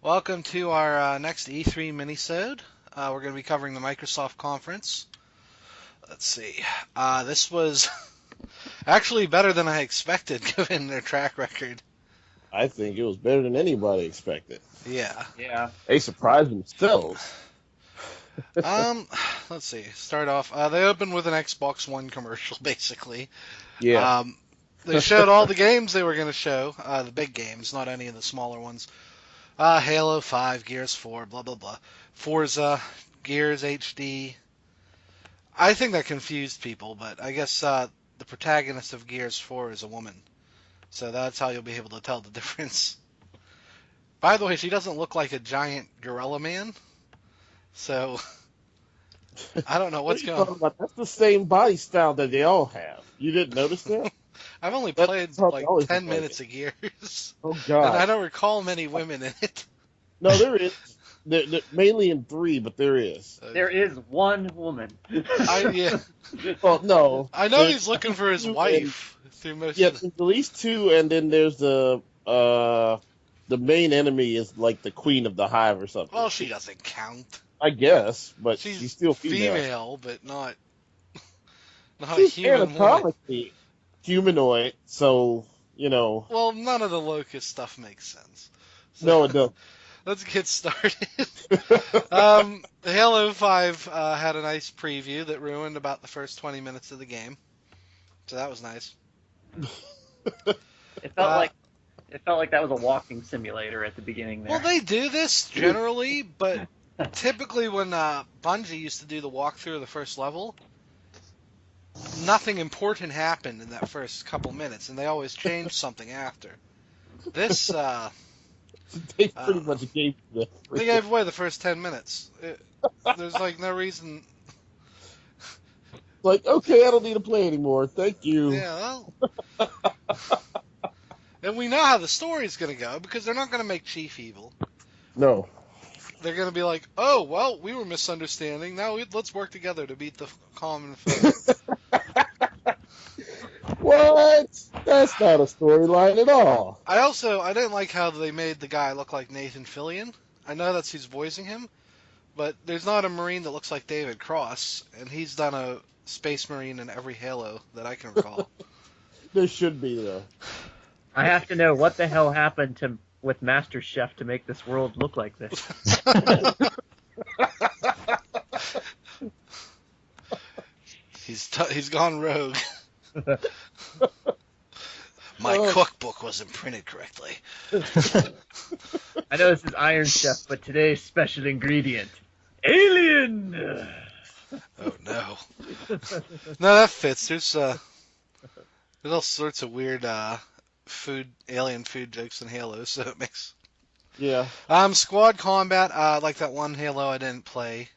Welcome to our next E3 minisode. We're going to be covering the Microsoft conference. Let's see. This was actually better than I expected, given their track record. I think it was better than anybody expected. Yeah. Yeah. They surprised themselves. Um. Let's see. Start off. They opened with an Xbox One commercial, basically. Yeah. Um. They showed all the games they were going to show, the big games, not any of the smaller ones. Halo 5, Gears 4, blah blah blah. Forza, Gears HD. I think that confused people, but I guess the protagonist of Gears 4 is a woman. So that's how you'll be able to tell the difference. By the way, she doesn't look like a giant gorilla man. So I don't know What what's are you going on. talking about? That's the same body style that they all have. You didn't notice that? I've only That's played how they like always 10 look like minutes it. of Gears. Oh And I God. don't recall many women in it. No, there is. Mainly in 3, but there is. There is one woman. Yeah, Well, no. I know There's he's looking for his 2 and wife through most yeah, of the. there's at least 2, and then there's the main enemy is like the queen of the hive or something. Well, she doesn't count. I guess, but She's she's still female. female, but not a She's human woman. anatomically humanoid, so Well, none of the locust stuff makes sense. So no, it don't. let's get started. Halo 5 had a nice preview that ruined about the first 20 minutes of the game. So that was nice. It felt Uh, like it felt like that was a walking simulator at the beginning there. Well, they do this generally, but typically when Bungie used to do the walkthrough of the first level, nothing important happened in that first couple minutes, and they always changed something after. This, They pretty much gave the they gave away the first 10 minutes. There's like no reason. like, okay, I don't need to play anymore. Thank you. Yeah, well. And we know how the story's going to go because they're not going to make Chief evil. No. They're going to be like, oh, well, we were misunderstanding. Now let's work together to beat the common foe. What? That's not a storyline at all. I didn't like how they made the guy look like Nathan Fillion. I know that's who's voicing him, but there's not a Marine that looks like David Cross, and he's done a Space Marine in every Halo that I can recall. There should be though. I have to know what the hell happened with Master Chef to make this world look like this. He's gone rogue. My Oh. cookbook wasn't printed correctly. I know this is Iron Chef, but today's special ingredient: alien. Oh no. No, that fits. There's all sorts of weird alien food jokes in Halo, so it makes. Yeah. Squad combat. Like that one Halo I didn't play.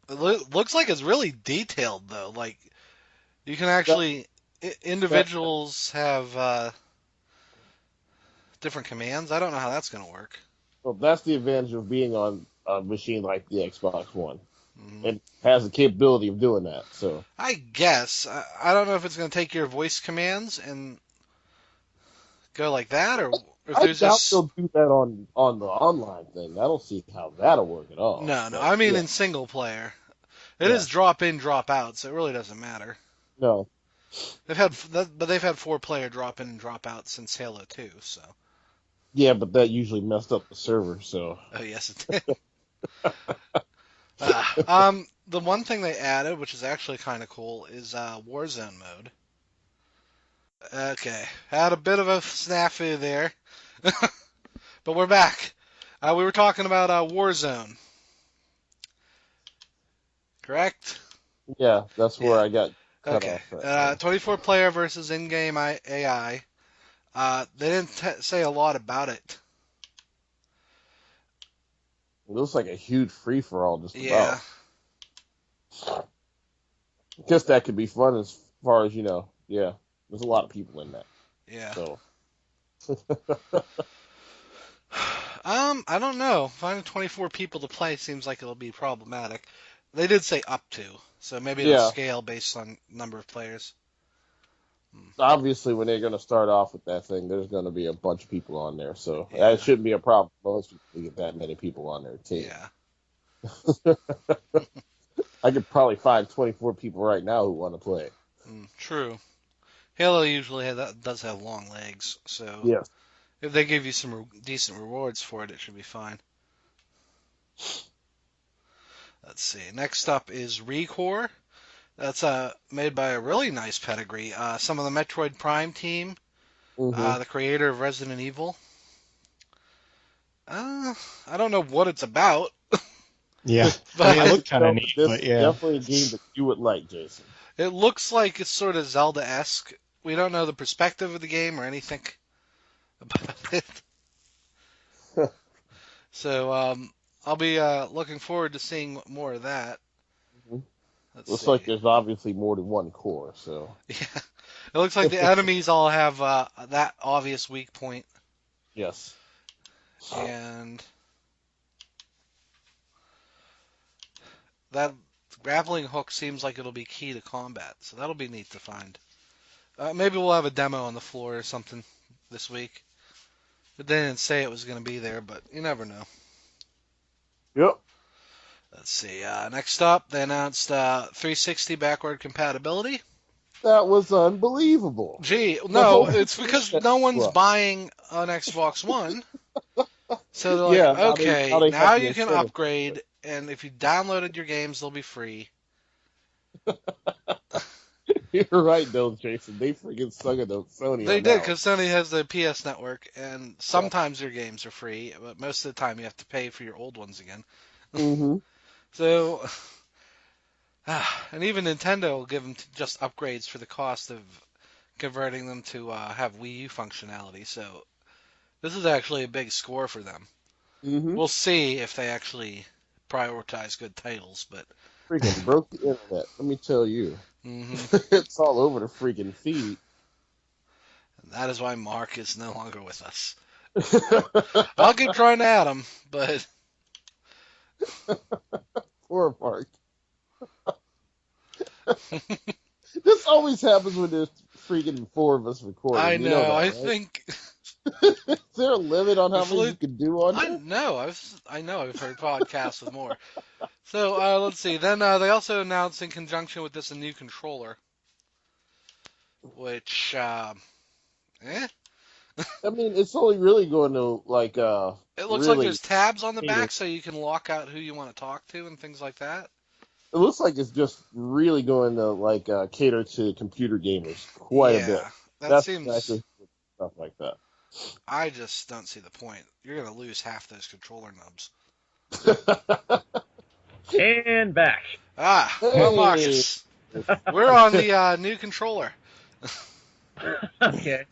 It looks like it's really detailed though. Like you can actually individuals have different commands. I don't know how that's gonna work. Well, that's the advantage of being on a machine like the Xbox One. Mhm. It has the capability of doing that. So I guess I don't know if it's gonna take your voice commands and go like that, or if I there's doubt just they'll do that on the online thing. I don't see how that'll work at all. no. But, I mean yeah, in single player, it yeah. is drop in, drop out, so it really doesn't matter. No. But they've had 4-player drop in and drop out since Halo 2. So Yeah, but that usually messed up the server. So oh yes, it did. The one thing they added, which is actually kind of cool, is Warzone mode. Okay, had a bit of a snafu there, but we're back. We were talking about Warzone, correct? yeah, that's where Yeah. I got cut Okay. off. Right 24 player versus in-game AI. They didn't say a lot about it. It looks like a huge free for all, just Yeah. about. Guess that could be fun as far as Yeah, there's a lot of people in that. Yeah. So I don't know. Finding 24 people to play seems like it'll be problematic. They did say up to, so maybe it'll yeah, scale based on number of players. obviously when they're going to start off with that thing, there's going to be a bunch of people on there, so Yeah. that shouldn't be a problem. Most people get that many people on their team. Yeah. I could probably find 24 people right now who want to play. True. Halo usually does have long legs, so Yes. if they give you some decent rewards for it, it should be fine. Let's see. Next up is Recore. That's made by a really nice pedigree. Some of the Metroid Prime team, Mm-hmm. the creator of Resident Evil. I don't know what it's about, Yeah, but I mean, it looked kind of neat, This but is yeah. definitely a game that you would like, Jason. it looks like it's sort of Zelda-esque. We don't know the perspective of the game or anything about it. So I'll be looking forward to seeing more of that. Mhm. Let's Looks see. like there's obviously more than one core, so Yeah, it looks like the enemies all have that obvious weak point, yes. and that grappling hook seems like it'll be key to combat. So that'll be neat to find. Maybe we'll have a demo on the floor or something this week. But they didn't say it was going to be there, but you never know. Yep. Let's see. Next up, they announced 360 backward compatibility. That was unbelievable. Gee, The no, whole it's because shit no one's well. buying an Xbox One. So they're like, Yeah, now okay, they now have the you can incentive. upgrade, and if you downloaded your games, they'll be free. You're right, though, Jason. They freaking sung it to Sony. They on did, that because Sony has the PS Network, and sometimes their games are free, but most of the time you have to pay for your old ones again. one. Mm-hmm. So, and even Nintendo will give them just upgrades for the cost of converting them to have Wii U functionality. So, this is actually a big score for them. Mm-hmm. We'll see if they actually prioritize good titles, but Freaking broke the internet. Let me tell you, mhm. it's all over the freaking feed. That is why Mark is no longer with us. I'll keep trying to add him, but Poor Mark. This always happens when there's freaking four of us recording. I You know. that, I right? think Is there a limit on how If many we- you can do on I there? know. I know. I've heard podcasts with more. So let's see. Then they also announced in conjunction with this a new controller, which I mean, it's only really going to like it looks like really. there's tabs on the cater- back so you can lock out who you want to talk to and things like that. It looks like it's just really going to like cater to computer gamers quite a bit. That That's seems. exactly stuff like that. I just don't see the point. You're gonna lose half those controller nubs. And back. Well, Hey. Marcus, we're on the new controller. Okay.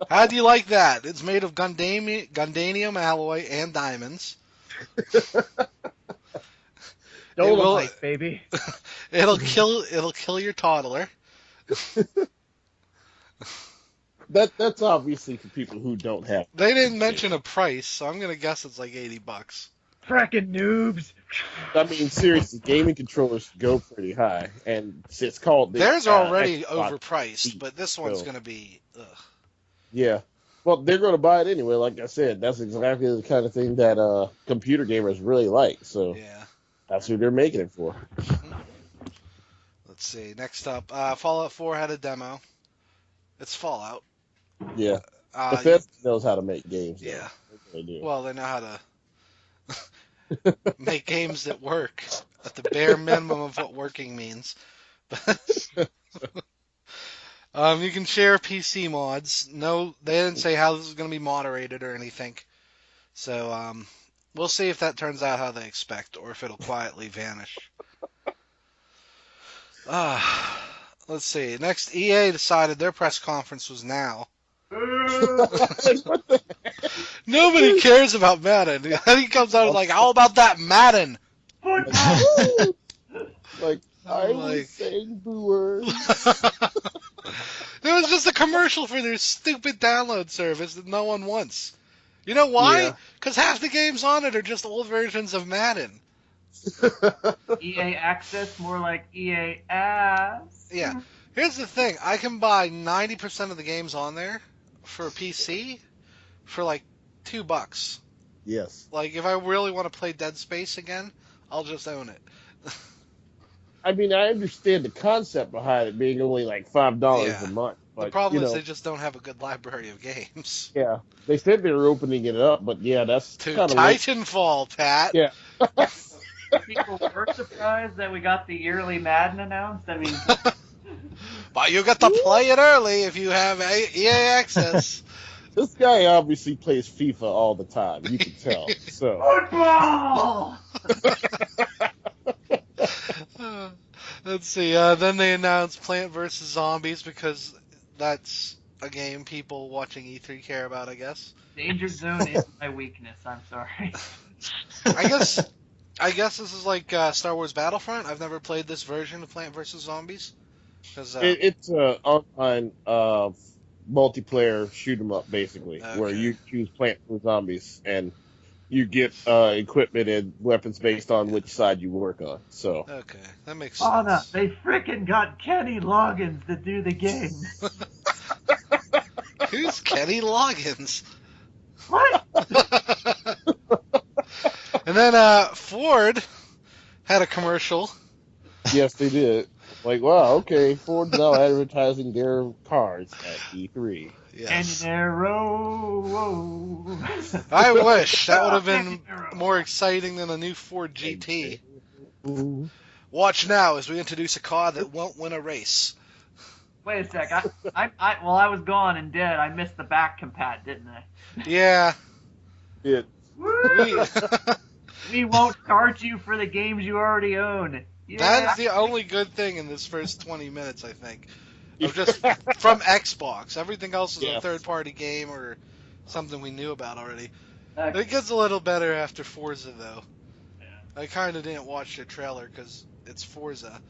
How do you like that? It's made of Gundanium alloy and diamonds. Dolomite, baby. It'll kill your toddler. That's obviously for people who don't have. They didn't mention a price, so I'm gonna guess it's like $80. Frackin' noobs. I mean, seriously, gaming controllers go pretty high, and it's called. Theirs are already Xbox overpriced, Elite, but this one's so- gonna be. Ugh. Yeah. Well, they're going to buy it anyway. Like I said, that's exactly the kind of thing that computer gamers really like. So Yeah. that's who they're making it for. Let's see. Next up, Fallout 4 had a demo. It's Fallout. Yeah. Uh, Bethesda knows how to make games. though. yeah. They do. Well, they know how to make games that work at the bare minimum of what working means. You can share PC mods. No, they didn't say how this is going to be moderated or anything. So we'll see if that turns out how they expect or if it'll quietly vanish. Let's see. Next, EA decided their press conference was now. What the heck? Nobody cares about Madden. He comes out and like, how about that Madden? Like, I Like- was saying the word. It was just a commercial for their stupid download service that no one wants. You know why? Yeah. Because half the games on it are just old versions of Madden. EA Access, more like EA Ass. Yeah. Here's the thing. I can buy 90% of the games on there for a PC for like $2. Yes. Like, if I really want to play Dead Space again, I'll just own it. I mean, I understand the concept behind it being only like $5 Yeah. a month, The but problem is they just don't have a good library of games. yeah, they said they were opening it up, but yeah, that's To kind of late. Titanfall, Pat. Yeah. People were surprised that we got the yearly Madden announced. I mean, But you get to play it early if you have EA access. This guy obviously plays FIFA all the time. You can tell. So football! Let's see. Then they announced Plant vs. Zombies because that's a game people watching E3 care about, I guess. Danger Zone is my weakness. I'm sorry. I guess this is like Star Wars Battlefront. I've never played this version of Plant vs. Zombies. it's an online multiplayer shoot 'em up, basically, where Okay. you choose Plant for Zombies and you get equipment and weapons based on which side you work on. So Okay, that makes sense. Anna, they frickin' got Kenny Loggins to do the game. Who's Kenny Loggins? What? And then Ford had a commercial. yes, they did. Like, wow, okay, Ford's now advertising their cars at E3. Yes. Arrow. I wish that would have been more exciting than a new Ford GT. Watch now as we introduce a car that won't win a race. Wait a sec. While I was gone and dead, I missed the back compat, didn't I? Yeah. It, We, We won't charge you for the games you already own. Yeah. that's the only good thing in this first 20 minutes, I think. Of just from Xbox. Everything else is a Yes. third-party game or something we knew about already. Okay. It gets a little better after Forza, though. Yeah. I kind of didn't watch the trailer because it's Forza.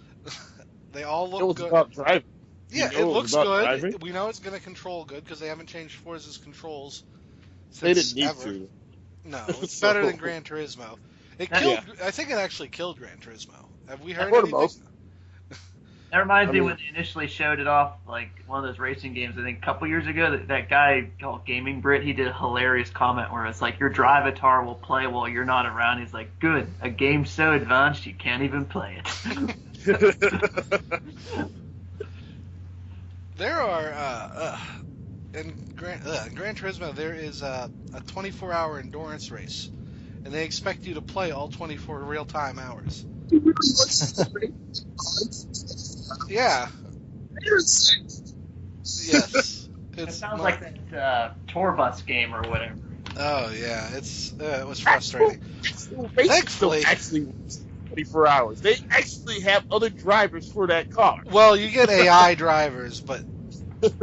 They all it look was good. about driving. Yeah, You know it it was looks about good. driving? We know it's going to control good because they haven't changed Forza's controls They since didn't need ever. to. No, it's So- better than Gran Turismo. It Yeah. killed. I think it actually killed Gran Turismo. Have we heard For the anything? most. That reminds I me mean- when they initially showed it off, like one of those racing games. I think a couple years ago, that guy called Gaming Brit, he did a hilarious comment where it's like your drivatar will play while you're not around. He's like, "Good, a game so advanced you can't even play it." There are in Gran Turismo there is a 24-hour endurance race, and they expect you to play all 24 real-time hours. Yeah. Yes. It It's sounds not- like that tour bus game or whatever. Oh yeah, it was frustrating. Thankfully, Thankfully- actually 24 hours. They actually have other drivers for that car. Well, you get AI drivers, but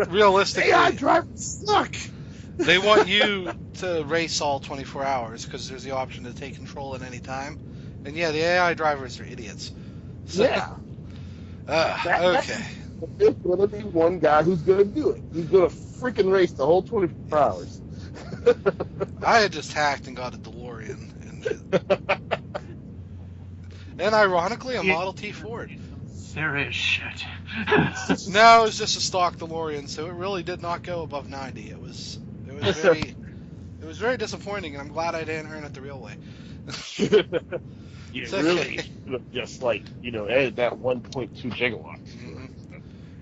realistically, AI drivers suck. they want you to race all 24 hours because there's the option to take control at any time. And yeah, the AI drivers are idiots. So, Yeah. Okay. There's going to be one guy who's going to do it. He's going to freaking race the whole 24 hours. I had just hacked and got a DeLorean, and ironically, a Model T Ford. Serious shit. No, it was just a stock DeLorean, so it really did not go above 90. It was very disappointing, and I'm glad I didn't earn it the real way. You It's really okay. should have just, added that 1.2 gigawatts. Mhm.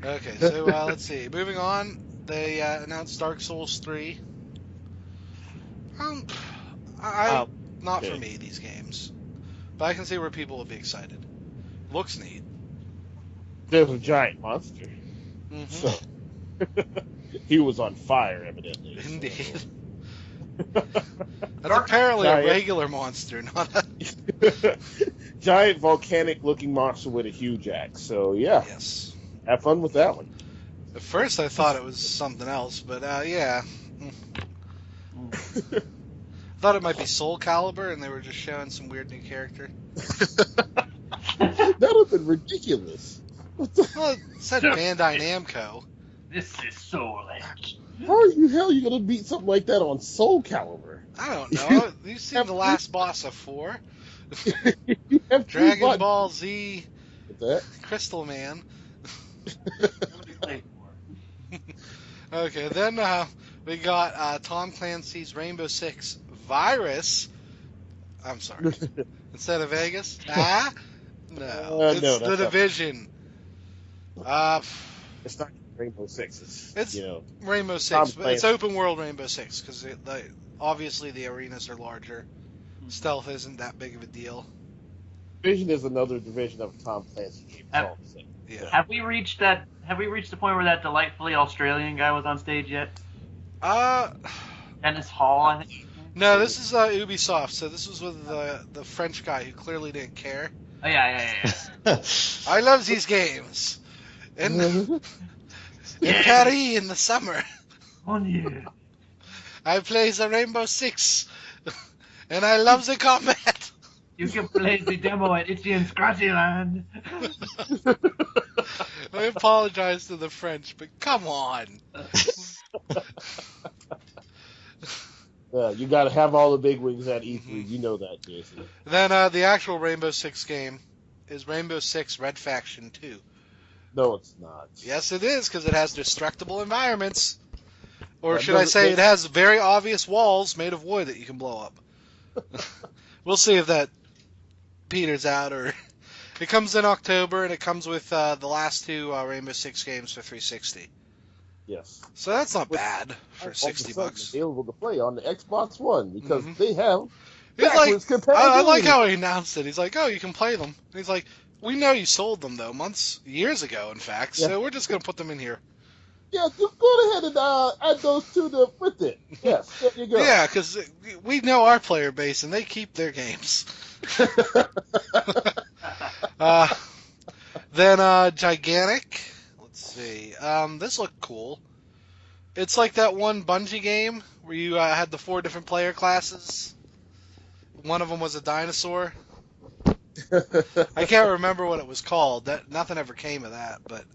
Okay, so let's see. Moving on, they announced Dark Souls 3. Not for okay. me, these games. But I can see where people will be excited. Looks neat. There's a giant monster. Mhm. So he was on fire, evidently. so- Indeed. That's apparently a Giant. regular monster, not a... Giant volcanic-looking monster with a huge axe. So yeah, Yes. have fun with that one. At first I thought it was something else, but yeah. Thought it might be Soul Calibur, and they were just showing some weird new character. That would have been ridiculous. What the? Well, it said Bandai Namco. This is Soul Edge. How are you hell you gonna beat something like that on Soul Calibur? I don't know. You've seen the last boss of 4. You have two Dragon buttons Ball Z with that. Crystal Man. Nobody played more. Okay, then we got Tom Clancy's Rainbow Six Virus. I'm sorry. Instead of Vegas? No. No, It's The that's not. Division. Uh, It's not Rainbow Six. it's You know, Rainbow Tom Six, but it's Clancy. open world Rainbow Six because obviously the arenas are larger. Stealth isn't that big of a deal. Division is another division of Tom Clancy game. That's all I'm saying. Yeah. Have we reached the point where that delightfully Australian guy was on stage yet? Dennis Hall, I think. No, this is Ubisoft. So this was with the French guy who clearly didn't care. Oh yeah. I love these games. In Yeah. Paris in the summer, On you. I play the Rainbow Six, and I love the combat. You can play the demo at Itchy and Scratchy Land. I apologize to the French, but come on. You got to have all the big wigs at E3. Mhm. You know that, Jason. Then the actual Rainbow Six game is Rainbow Six Red Faction 2. No, it's not. Yes, it is, because it has destructible environments. Or That should I doesn't say make- it has very obvious walls made of wood that you can blow up. We'll see if that peters out. Or it comes in October, and it comes with the last two Rainbow Six games for 360. Yes. So that's not With- bad for All of a $60. sudden available to play on the Xbox One because Mhm. they have He's like, backwards compatibility. I like how he announced it. He's like, oh, you can play them. And he's like, we know you sold them, though, years ago, in fact, so we're just going to put them in here. Yeah, just go ahead and add those two with it. Yes, there you go. Yeah, because we know our player base, and they keep their games. Then Gigantic. Let's see. This looked cool. It's like that one Bungie game where you had the 4 different player classes. One of them was a dinosaur. I can't remember what it was called. Nothing ever came of that, but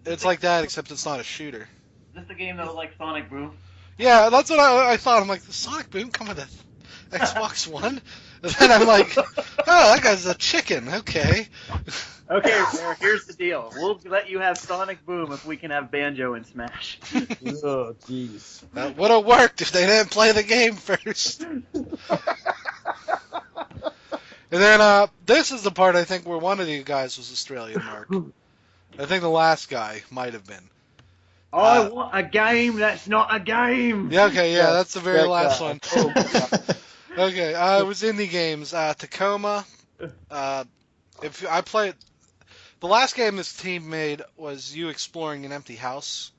it's like that, except it's not a shooter. Is this the game that was like Sonic Boom? Yeah, that's what I thought. I'm like, does Sonic Boom come with a Xbox One? And then I'm like, oh, that guy's a chicken. Okay. Okay, Bear, here's the deal. We'll let you have Sonic Boom if we can have Banjo in Smash. Oh, jeez. That would have worked if they didn't play the game first. And then this is the part I think where one of you guys was Australian, Mark. I think the last guy might have been. I want a game that's not a game. Yeah, okay, yeah, Yeah, that's the very that last guy. one. Oh, God. Okay, it was indie games. Tacoma. If I played, the last game this team made was you exploring an empty house,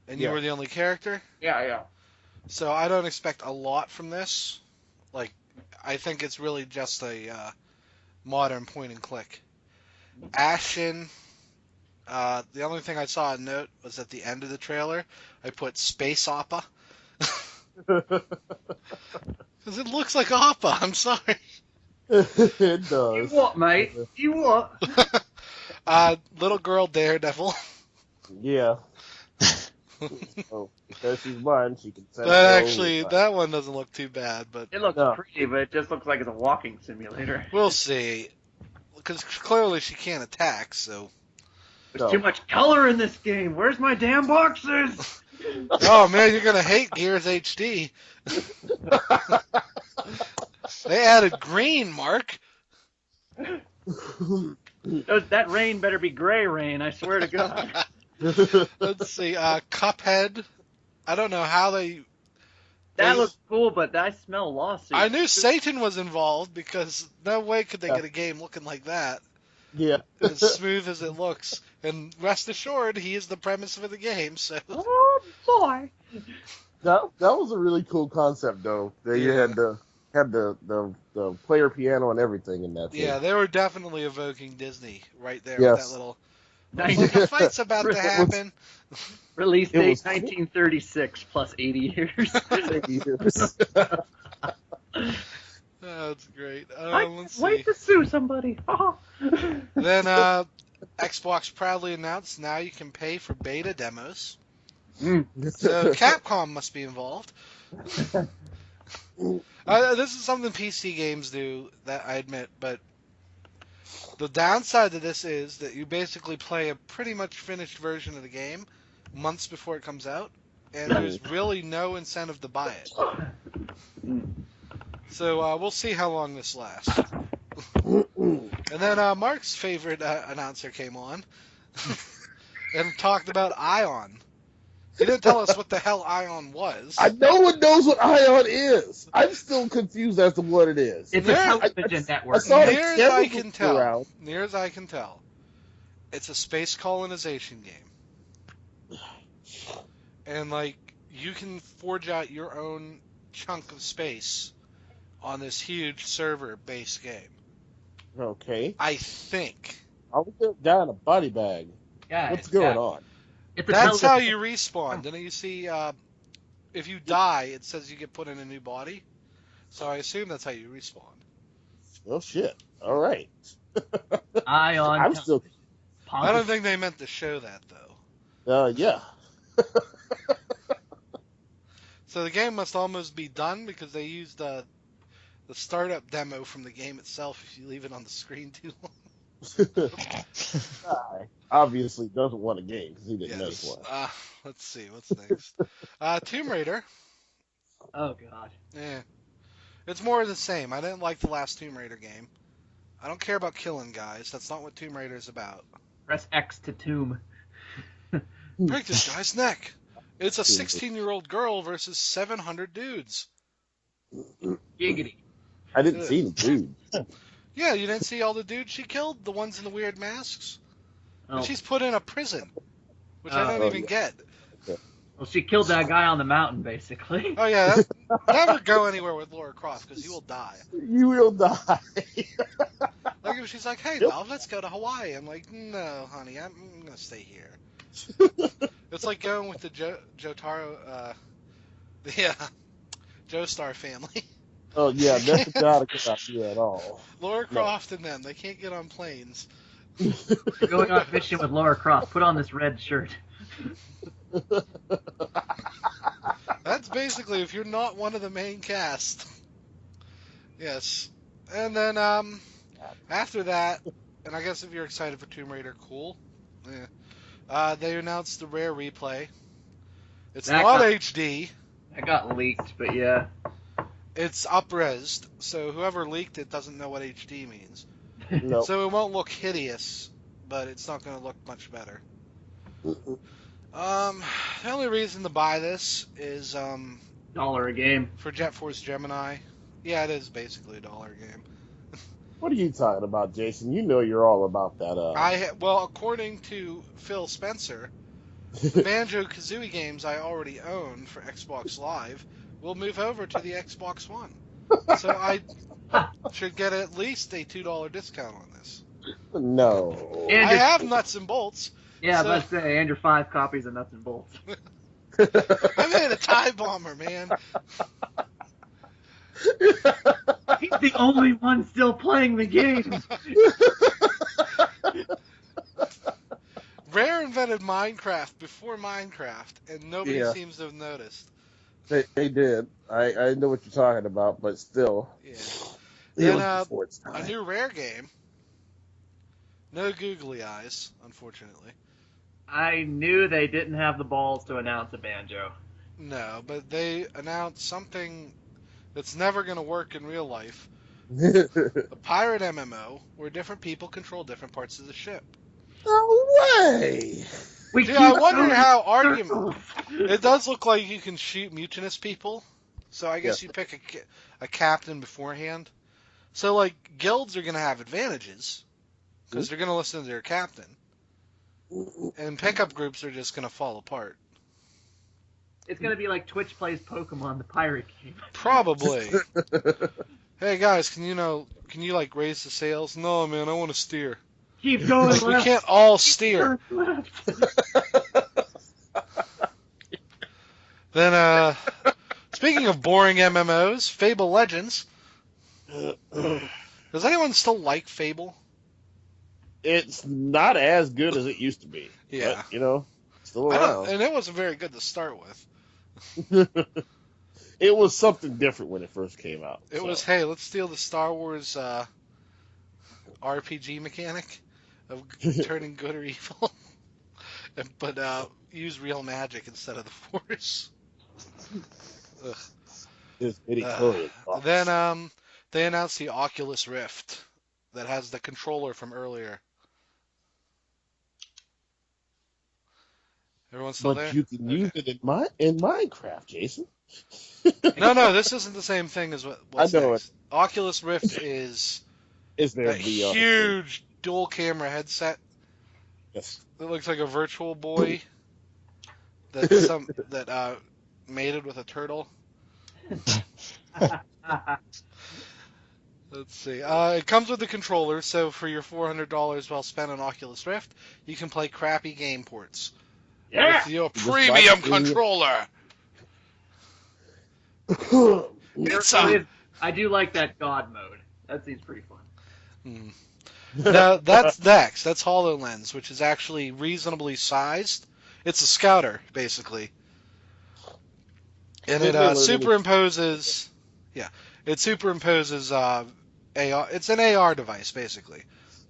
and you Yeah. were the only character. Yeah. So I don't expect a lot from this. Like, I think it's really just a modern point and click. Ashen. The only thing I saw a note was at the end of the trailer. I put Space Oppa. Because it looks like Oppa. I'm sorry. It You does. what, mate? You what? Little Girl Daredevil. Yeah. Oh, because she's blind, she can send That her actually, own- that one doesn't look too bad, but It looks No. pretty, but it just looks like it's a walking simulator. we'll see. Because clearly she can't attack, so. There's No. too much color in this game. Where's my damn boxes? Oh man, you're gonna hate Gears HD. They added green, Mark. That rain better be gray rain, I swear to God. Let's see, Cuphead. I don't know how they. That looks cool, but I smell lawsuits. I knew Satan was involved because no way could they get a game looking like that, Yeah. as smooth as it looks. And rest assured, he is the premise of the game. So Oh, boy. That was a really cool concept, though. That you had the player piano and everything in that thing. yeah, they were definitely evoking Disney right there Yes. with that little. Looks like a fight's about to happen. Release It date was- 1936 plus 80 years. Oh, that's great. I Let's can't wait see. to sue somebody. Then Xbox proudly announced now you can pay for beta demos. So Capcom must be involved. This is something PC games do that I admit, but The downside to this is that you basically play a pretty much finished version of the game months before it comes out, and there's really no incentive to buy it. So we'll see how long this lasts. And then Mark's favorite announcer came on and talked about Ion. He didn't tell us what the hell Ion was. No one knows what Ion is. I'm still confused as to what it is. It's a television network. I saw Near as I can tell, around. it's a space colonization game. And, like, you can forge out your own chunk of space on this huge server-based game. Okay. I think. I'll get down a body bag. Yeah, What's going on? That's how you respawn. Then you see, if you die, it says you get put in a new body. So I assume that's how you respawn. Oh, shit. All right. Ion. I'm still... I don't think they meant to show that, though. Yeah. So the game must almost be done because they used the startup demo from the game itself if you leave it on the screen too long. Guy obviously doesn't want a game because he didn't notice one. Let's see. What's next? Tomb Raider. Oh, God. Yeah. It's more of the same. I didn't like the last Tomb Raider game. I don't care about killing guys. That's not what Tomb Raider is about. Press X to tomb. Break this guy's neck. It's a 16-year-old girl versus 700 dudes. Giggity. I didn't see the dude. Yeah, you didn't see all the dudes she killed? The ones in the weird masks? Oh. And she's put in a prison, which I don't even get. Well, she killed that guy on the mountain, basically. Oh, yeah. Never go anywhere with Laura Croft, because you will die. You will die. Like if she's like, hey, Valve, let's go to Hawaii. I'm like, no, honey, I'm going to stay here. It's like going with the Jotaro, Joestar family. Oh, yeah, that's not a good idea at all. Laura Croft and them, they can't get on planes. You're going on a mission with Laura Croft. Put on this red shirt. That's basically if you're not one of the main cast. Yes. And then after that, and I guess if you're excited for Tomb Raider, cool. Yeah. They announced the Rare replay. It's not HD. That got leaked, but yeah. It's up-resed, so whoever leaked it doesn't know what HD means. Nope. So it won't look hideous, but it's not going to look much better. The only reason to buy this is $1 a game. for Jet Force Gemini. Yeah, it is basically $1 a game. What are you talking about, Jason? You know you're all about that. Well, according to Phil Spencer, the Banjo-Kazooie games I already own for Xbox Live will move over to the Xbox One. So I should get at least a $2 discount on this. No. And I have nuts and bolts. Yeah, so- let's say, and your 5 copies of Nuts and Bolts. I made a TIE bomber, man. He's the only one still playing the game. Rare invented Minecraft before Minecraft, and nobody Yeah. seems to have noticed. They did. I know what you're talking about, but still. Yeah. It And, was before its A time. new Rare game. No googly eyes, unfortunately. I knew they didn't have the balls to announce a Banjo. No, but they announced something that's never going to work in real life. A pirate MMO where different people control different parts of the ship. No way! We Yeah, I keep wonder going how in argument. circles. It does look like you can shoot mutinous people, so I guess you pick a captain beforehand. So, like, guilds are going to have advantages because they're going to listen to their captain, and pickup groups are just going to fall apart. It's gonna be like Twitch plays Pokemon, the pirate game. Probably. Hey guys, can you like raise the sails? No, man, I want to steer. Keep going Like, we left. can't all steer. Left. Then, speaking of boring MMOs, Fable Legends. Does anyone still like Fable? It's not as good as it used to be. Yeah. But, still around. And it wasn't very good to start with. It was something different when it first came out. It was, hey, let's steal the Star Wars RPG mechanic of turning good or evil, but use real magic instead of the Force. Ugh. This midi-chlorian Then they announced the Oculus Rift that has the controller from earlier. Everyone still there? But you can use it in Minecraft, Jason. No, this isn't the same thing as what's I know next. Oculus Rift is Is there that VR? huge dual camera headset Yes. that looks like a Virtual Boy that mated with a turtle. Let's see. It comes with the controller, so for your $400 well spent on Oculus Rift, you can play crappy game ports with your premium controller. I do like that God mode. That seems pretty fun. Now, that's next. That's HoloLens, which is actually reasonably sized. It's a scouter, basically. And it superimposes... Yeah. It superimposes AR... It's an AR device, basically.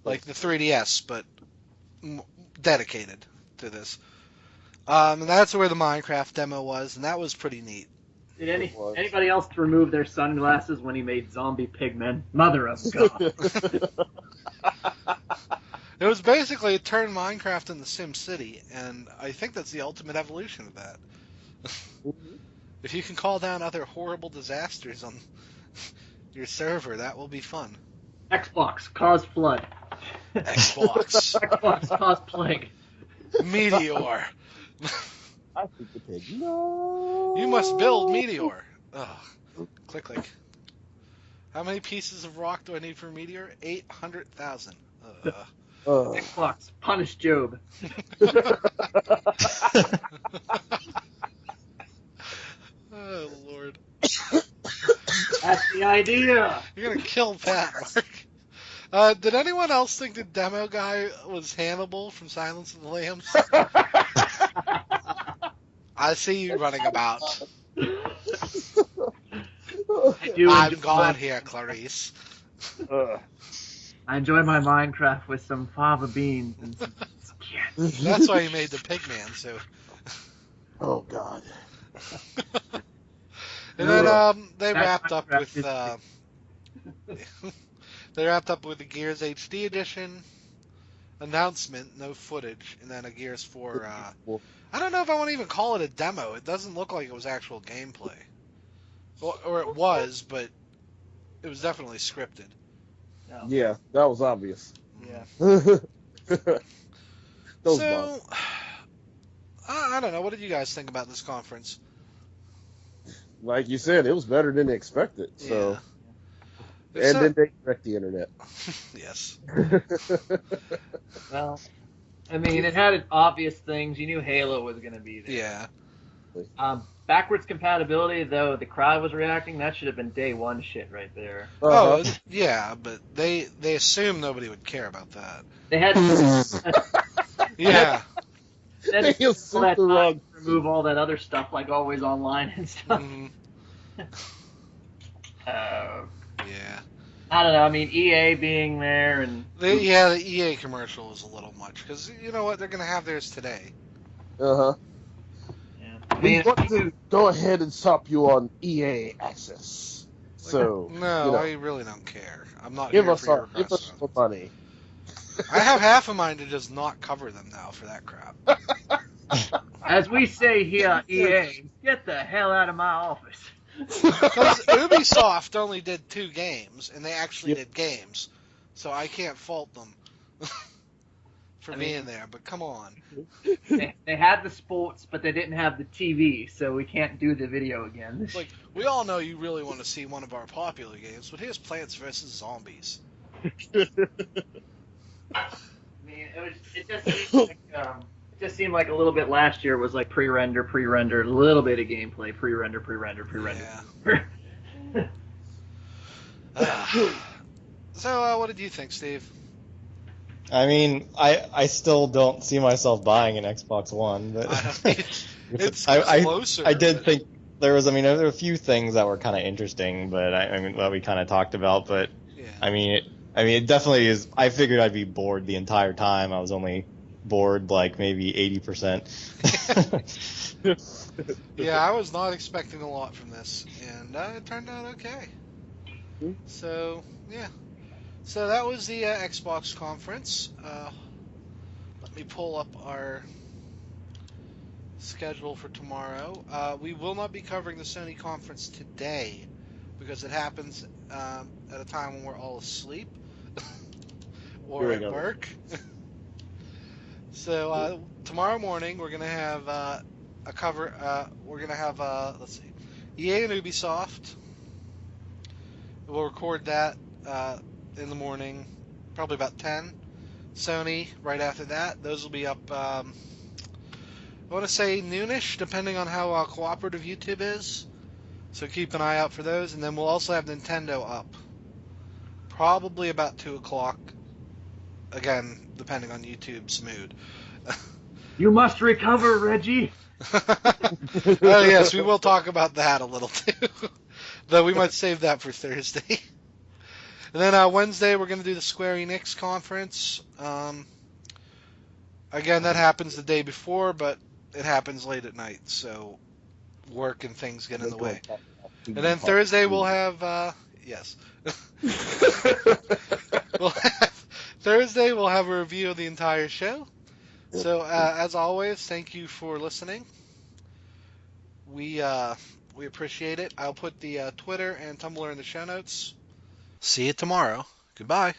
Like the 3DS, but dedicated to this. And that's where the Minecraft demo was, and that was pretty neat. Did anybody else remove their sunglasses when he made zombie pigmen? Mother of God. It was basically it turned Minecraft into Sim City, and I think that's the ultimate evolution of that. If you can call down other horrible disasters on your server, that will be fun. Xbox, cause flood. Xbox. Xbox, cause plague. Meteor. I think the pig. No. You must build Meteor. Ugh. Click. How many pieces of rock do I need for Meteor? 800,000. Xbox, punish Job. Oh, Lord. That's the idea. You're going to kill Pat, Mark. Did anyone else think the demo guy was Hannibal from Silence of the Lambs? I see you running about. I'm gone here, Clarice. I enjoy my Minecraft with some fava beans and some skins. That's why you made the Pigman, so. Oh, God. And then they wrapped up with the Gears HD edition announcement, no footage, and then a Gears 4. I don't know if I want to even call it a demo. It doesn't look like it was actual gameplay, or it was, but it was definitely scripted. No. Yeah, that was obvious. Yeah. So, I don't know. What did you guys think about this conference? Like you said, it was better than expected. So, yeah. And then they wrecked the internet. Yes. Well, I mean, it had obvious things. You knew Halo was going to be there. Yeah. Backwards compatibility, though, the crowd was reacting. That should have been day one shit right there. Oh, yeah, but they assumed nobody would care about that. They had Yeah. They had They assumed the wrong. remove all that other stuff, like always online and stuff. Mhm. Yeah. I don't know. I mean, EA being there and The EA commercial was a little much because you know what, they're gonna have theirs today. yeah. I We mean, want to go ahead and stop you on EA access. So No, I really don't care. I'm not give here us for your some money. I have half of mine to just not cover them now for that crap. as we say here, EA, get the hell out of my office. Because Ubisoft only did 2 games, and they actually did games, so I can't fault them for being there. But come on, They had the sports, but they didn't have the TV, so we can't do the video again. it's like we all know you really want to see one of our popular games, but here's Plants vs Zombies. I mean, it just seemed like a little bit last year was like pre-render, a little bit of gameplay, pre-render. Yeah. So, what did you think, Steve? I mean, I still don't see myself buying an Xbox One, but It's I closer. did think there were a few things that were kind of interesting, but I mean, that we kind of talked about, but Yeah. I mean, I mean, it definitely is. I figured I'd be bored the entire time. I was only bored like maybe 80%. Yeah, I was not expecting a lot from this, and it turned out okay. So, yeah. So that was the Xbox conference. Let me pull up our schedule for tomorrow. We will not be covering the Sony conference today because it happens at a time when we're all asleep or Here we at go. work. So tomorrow morning we're gonna have a cover. We're gonna have let's see, EA and Ubisoft. We'll record that in the morning, probably about 10. Sony right after that. Those will be up. I want to say noonish, depending on how cooperative YouTube is. So keep an eye out for those, and then we'll also have Nintendo up, probably about 2 o'clock. Again, depending on YouTube's mood. You must recover, Reggie. Oh yes, we will talk about that a little too. Though we might save that for Thursday. And then Wednesday we're going to do the Square Enix conference. Again, that happens the day before, but it happens late at night, so work and things get in the way. And then Thursday we'll have yes. Thursday we'll have a review of the entire show. So as always, thank you for listening. We appreciate it. I'll put the Twitter and Tumblr in the show notes. See you tomorrow. Goodbye.